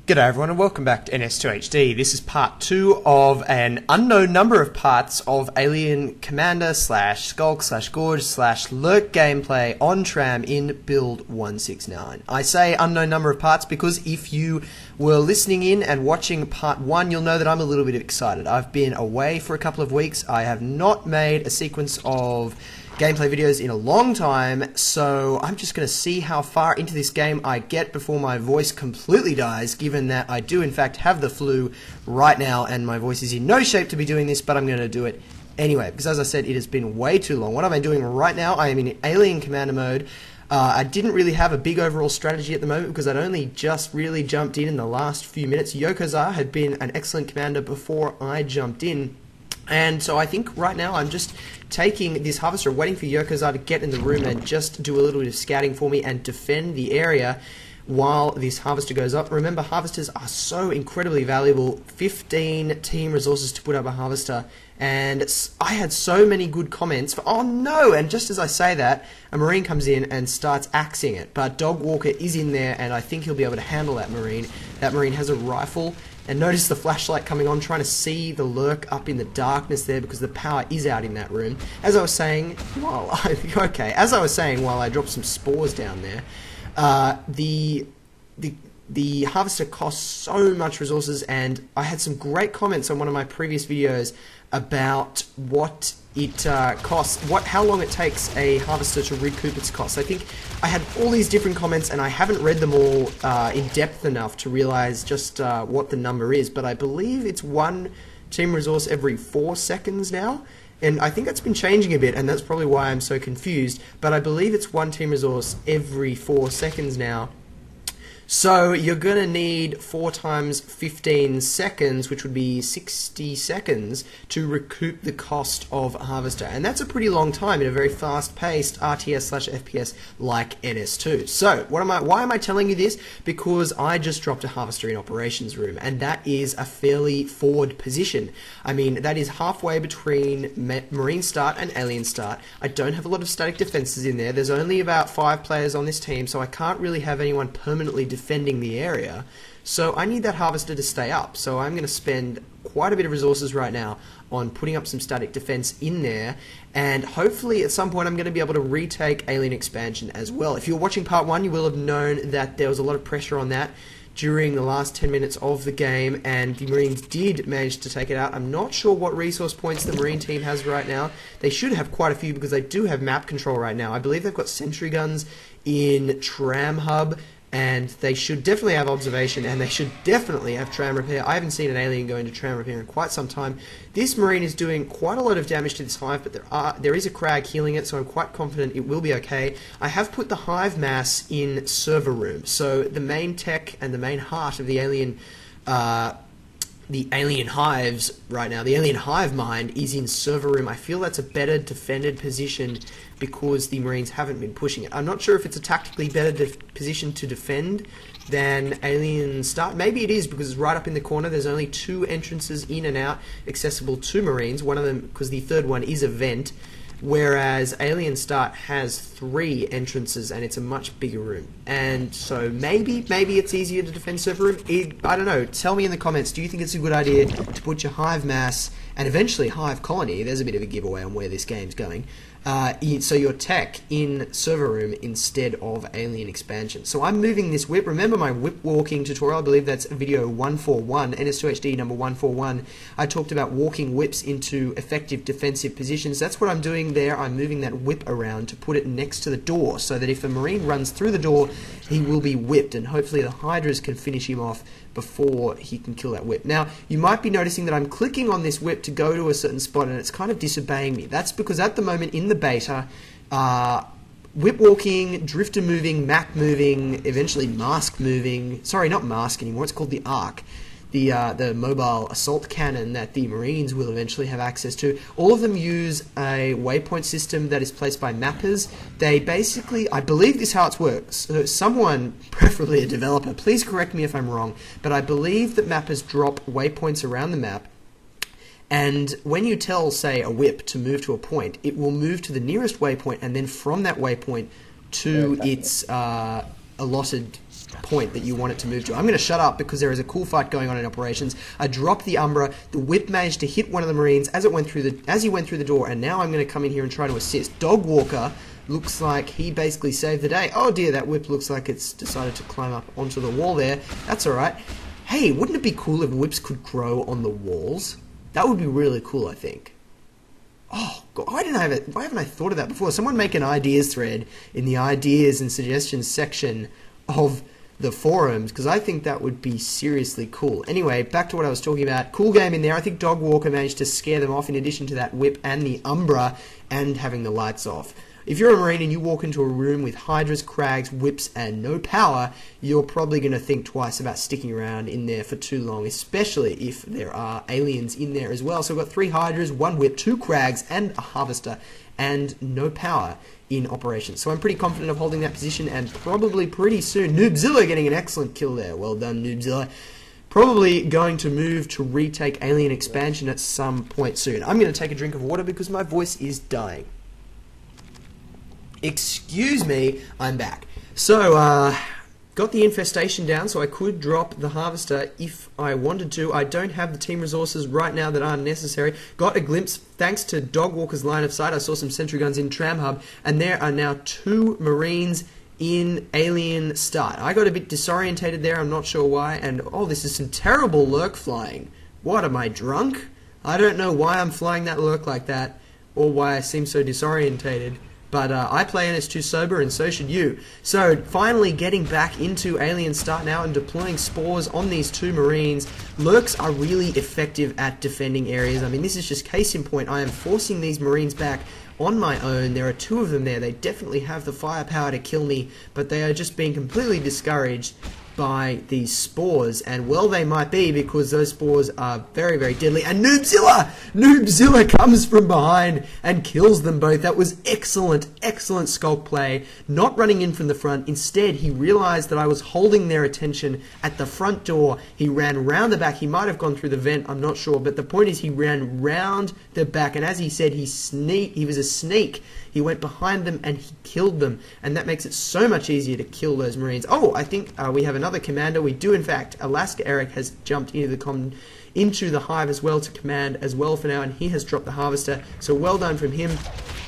G'day everyone and welcome back to NS2HD. This is part 2 of an unknown number of parts of Alien Commander slash Skulk slash Gorge slash Lurk gameplay on Tram in build 169. I say unknown number of parts because if you were listening in and watching part 1, you'll know that I'm a little bit excited. I've been away for a couple of weeks. I have not made a sequence of gameplay videos in a long time, so I'm just going to see how far into this game I get before my voice completely dies, given that I do in fact have the flu right now and my voice is in no shape to be doing this, but I'm going to do it anyway, because as I said, it has been way too long. What am I doing right now? I am in Alien Commander mode. I didn't really have a big overall strategy at the moment because I'd only just really jumped in the last few minutes. Yokozar had been an excellent commander before I jumped in. And so I think right now I'm just taking this harvester, waiting for Yokozar to get in the room and just do a little bit of scouting for me and defend the area while this harvester goes up. Remember, harvesters are so incredibly valuable. 15 team resources to put up a harvester, and I had so many good comments for, oh no, and just as I say that, a Marine comes in and starts axing it, but Dog Walker is in there and I think he'll be able to handle that Marine. That Marine has a rifle. And notice the flashlight coming on, trying to see the Lurk up in the darkness there because the power is out in that room. As I was saying, while I dropped some spores down there, the harvester costs so much resources, and I had some great comments on one of my previous videos about what it costs, how long it takes a harvester to recoup its costs. I think I had all these different comments and I haven't read them all in depth enough to realize just what the number is, but I believe it's 1 team resource every 4 seconds now, and I think that's been changing a bit, and that's probably why I'm so confused, but I believe it's 1 team resource every 4 seconds now. So you're going to need 4 times 15 seconds, which would be 60 seconds, to recoup the cost of a harvester. And that's a pretty long time in a very fast-paced RTS/FPS like NS2. So why am I telling you this? Because I just dropped a harvester in operations room, and that is a fairly forward position. I mean, that is halfway between Marine start and Alien start. I don't have a lot of static defenses in there. There's only about 5 players on this team, so I can't really have anyone permanently defending the area, so I need that harvester to stay up. So I'm going to spend quite a bit of resources right now on putting up some static defense in there, and hopefully at some point I'm going to be able to retake Alien Expansion as well. If you were watching part 1, you will have known that there was a lot of pressure on that during the last 10 minutes of the game, and the Marines did manage to take it out. I'm not sure what resource points the Marine team has right now. They should have quite a few because they do have map control right now. I believe they've got sentry guns in Tram Hub, and they should definitely have observation, and they should definitely have tram repair. I haven't seen an alien go into tram repair in quite some time. This Marine is doing quite a lot of damage to this hive, but there is a crag healing it, so I'm quite confident it will be okay. I have put the hive mass in server room, so the main tech and the main heart of the alien hives right now, the alien hive mind, is in server room. I feel that's a better defended position because the Marines haven't been pushing it. I'm not sure if it's a tactically better position to defend than Alien Start. Maybe it is because it's right up in the corner. There's only 2 entrances in and out accessible to Marines. One of them, because the third one is a vent, whereas Alien Start has 3 entrances and it's a much bigger room. And so maybe it's easier to defend server room. I don't know. Tell me in the comments, do you think it's a good idea to put your hive mass and eventually hive colony, there's a bit of a giveaway on where this game's going, so your tech in server room instead of Alien Expansion. So I'm moving this whip. Remember my whip walking tutorial? I believe that's video 141, NS2HD number 141. I talked about walking whips into effective defensive positions. That's what I'm doing there. I'm moving that whip around to put it next to the door so that if a Marine runs through the door, he will be whipped, and hopefully the Hydras can finish him off before he can kill that whip. Now, you might be noticing that I'm clicking on this whip to go to a certain spot and it's kind of disobeying me. That's because at the moment in the beta, whip walking, drifter moving, map moving, eventually mask moving, sorry, not mask anymore, it's called the ARC, the mobile assault cannon that the Marines will eventually have access to. All of them use a waypoint system that is placed by mappers. They basically, I believe this is how it works. So someone, preferably a developer, please correct me if I'm wrong, but I believe that mappers drop waypoints around the map, and when you tell, say, a whip to move to a point, it will move to the nearest waypoint, and then from that waypoint to its allotted point that you want it to move to. I'm going to shut up because there is a cool fight going on in operations. I dropped the Umbra. The whip managed to hit one of the Marines as he went through the door, and now I'm going to come in here and try to assist. Dog Walker looks like he basically saved the day. Oh dear, that whip looks like it's decided to climb up onto the wall there. That's alright. Hey, wouldn't it be cool if whips could grow on the walls? That would be really cool, I think. Oh, God, why haven't I thought of that before? Someone make an ideas thread in the ideas and suggestions section of the forums, because I think that would be seriously cool. Anyway, back to what I was talking about. Cool game in there. I think Dog Walker managed to scare them off in addition to that whip and the Umbra and having the lights off. If you're a Marine and you walk into a room with Hydras, Crags, Whips, and no power, you're probably going to think twice about sticking around in there for too long, especially if there are aliens in there as well. So we've got 3 Hydras, 1 Whip, 2 Crags, and a Harvester, and no power in operation. So I'm pretty confident of holding that position, and probably pretty soon, Noobzilla getting an excellent kill there. Well done, Noobzilla. Probably going to move to retake alien expansion at some point soon. I'm going to take a drink of water because my voice is dying. Excuse me, I'm back. So, got the infestation down, so I could drop the Harvester if I wanted to. I don't have the team resources right now that are necessary. Got a glimpse, thanks to Dog Walker's line of sight. I saw some sentry guns in Tram Hub, and there are now 2 Marines in Alien Start. I got a bit disorientated there, I'm not sure why, and oh, this is some terrible lurk flying. What, am I drunk? I don't know why I'm flying that lurk like that, or why I seem so disorientated. But I play NS2 sober, and so should you. So, finally getting back into Alien Start now and deploying spores on these 2 Marines. Lurks are really effective at defending areas. I mean, this is just case in point. I am forcing these Marines back on my own. There are 2 of them there. They definitely have the firepower to kill me, but they are just being completely discouraged by these spores, and well they might be, because those spores are very, very deadly. And Noobzilla comes from behind and kills them both. That was excellent, excellent skulk play, not running in from the front. Instead, he realized that I was holding their attention at the front door. He ran round the back. He might have gone through the vent, I'm not sure, but the point is he ran round the back, and as he said, he was a sneak. He went behind them and he killed them, and that makes it so much easier to kill those Marines. Oh, I think we have another commander. We do, in fact. Alaska Eric has jumped into the hive as well to command as well for now, and he has dropped the Harvester, so well done from him.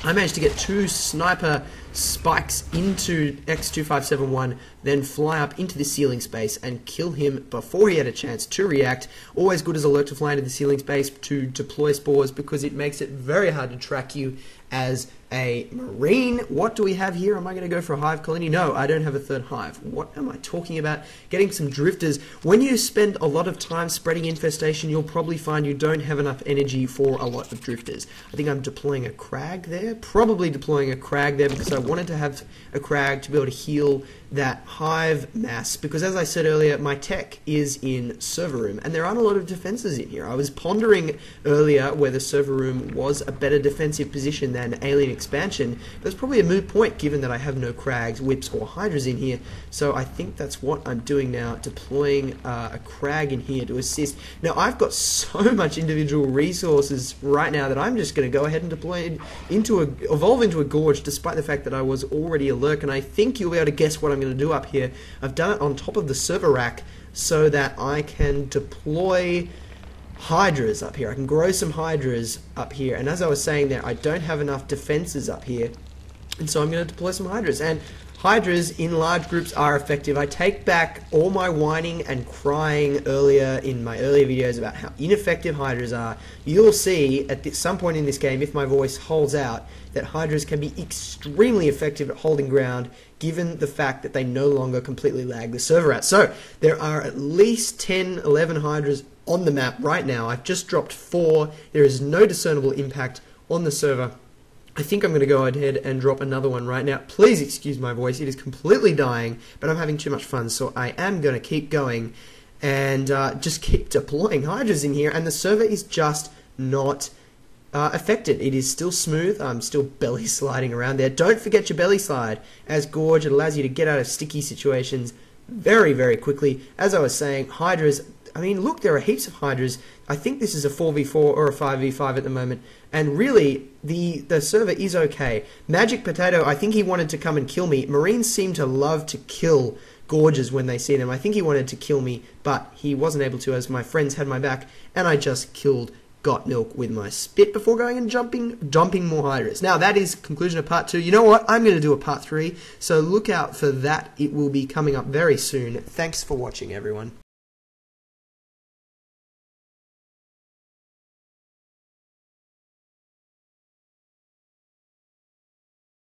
I managed to get 2 sniper spikes into X2571, then fly up into the ceiling space and kill him before he had a chance to react. Always good as a lurk to fly into the ceiling space to deploy spores, because it makes it very hard to track you as a Marine. What do we have here? Am I going to go for a hive colony? No, I don't have a 3rd hive. What am I talking about? Getting some drifters. When you spend a lot of time spreading infestation, you'll probably find you don't have enough energy for a lot of drifters. I think I'm deploying a Crag there. Probably deploying a Crag there because I wanted to have a Crag to be able to heal that hive mass, because as I said earlier, my tech is in server room and there aren't a lot of defenses in here. I was pondering earlier whether server room was a better defensive position than alien expansion, but it's probably a moot point given that I have no Crags, Whips, or Hydras in here. So I think that's what I'm doing now, deploying a Crag in here to assist. Now I've got so much individual resources right now that I'm just going to go ahead and deploy evolve into a Gorge, despite the fact that I was already a lurk, and I think you'll be able to guess what I'm going to do up here. I've done it on top of the server rack so that I can deploy Hydras up here. I can grow some Hydras up here, and as I was saying there, I don't have enough defenses up here, and so I'm going to deploy some Hydras. And Hydras in large groups are effective. I take back all my whining and crying earlier in my earlier videos about how ineffective Hydras are. You'll see at some point in this game, if my voice holds out, that Hydras can be extremely effective at holding ground, given the fact that they no longer completely lag the server out. So there are at least 10, 11 Hydras on the map right now. I've just dropped 4. There is no discernible impact on the server. I think I'm going to go ahead and drop another one right now. Please excuse my voice, it is completely dying, but I'm having too much fun, so I am going to keep going and just keep deploying Hydras in here, and the server is just not affected. It is still smooth. I'm still belly sliding around there. Don't forget your belly slide. As Gorge, it allows you to get out of sticky situations very, very quickly. As I was saying, Hydras, I mean, look, there are heaps of Hydras. I think this is a 4v4 or a 5v5 at the moment, and really, the server is okay. Magic Potato, I think he wanted to come and kill me. Marines seem to love to kill gorges when they see them. I think he wanted to kill me, but he wasn't able to, as my friends had my back, and I just killed Got Milk with my spit before going and dumping more hydras. Now, that is conclusion of part 2. You know what? I'm going to do a part 3, so look out for that. It will be coming up very soon. Thanks for watching, everyone.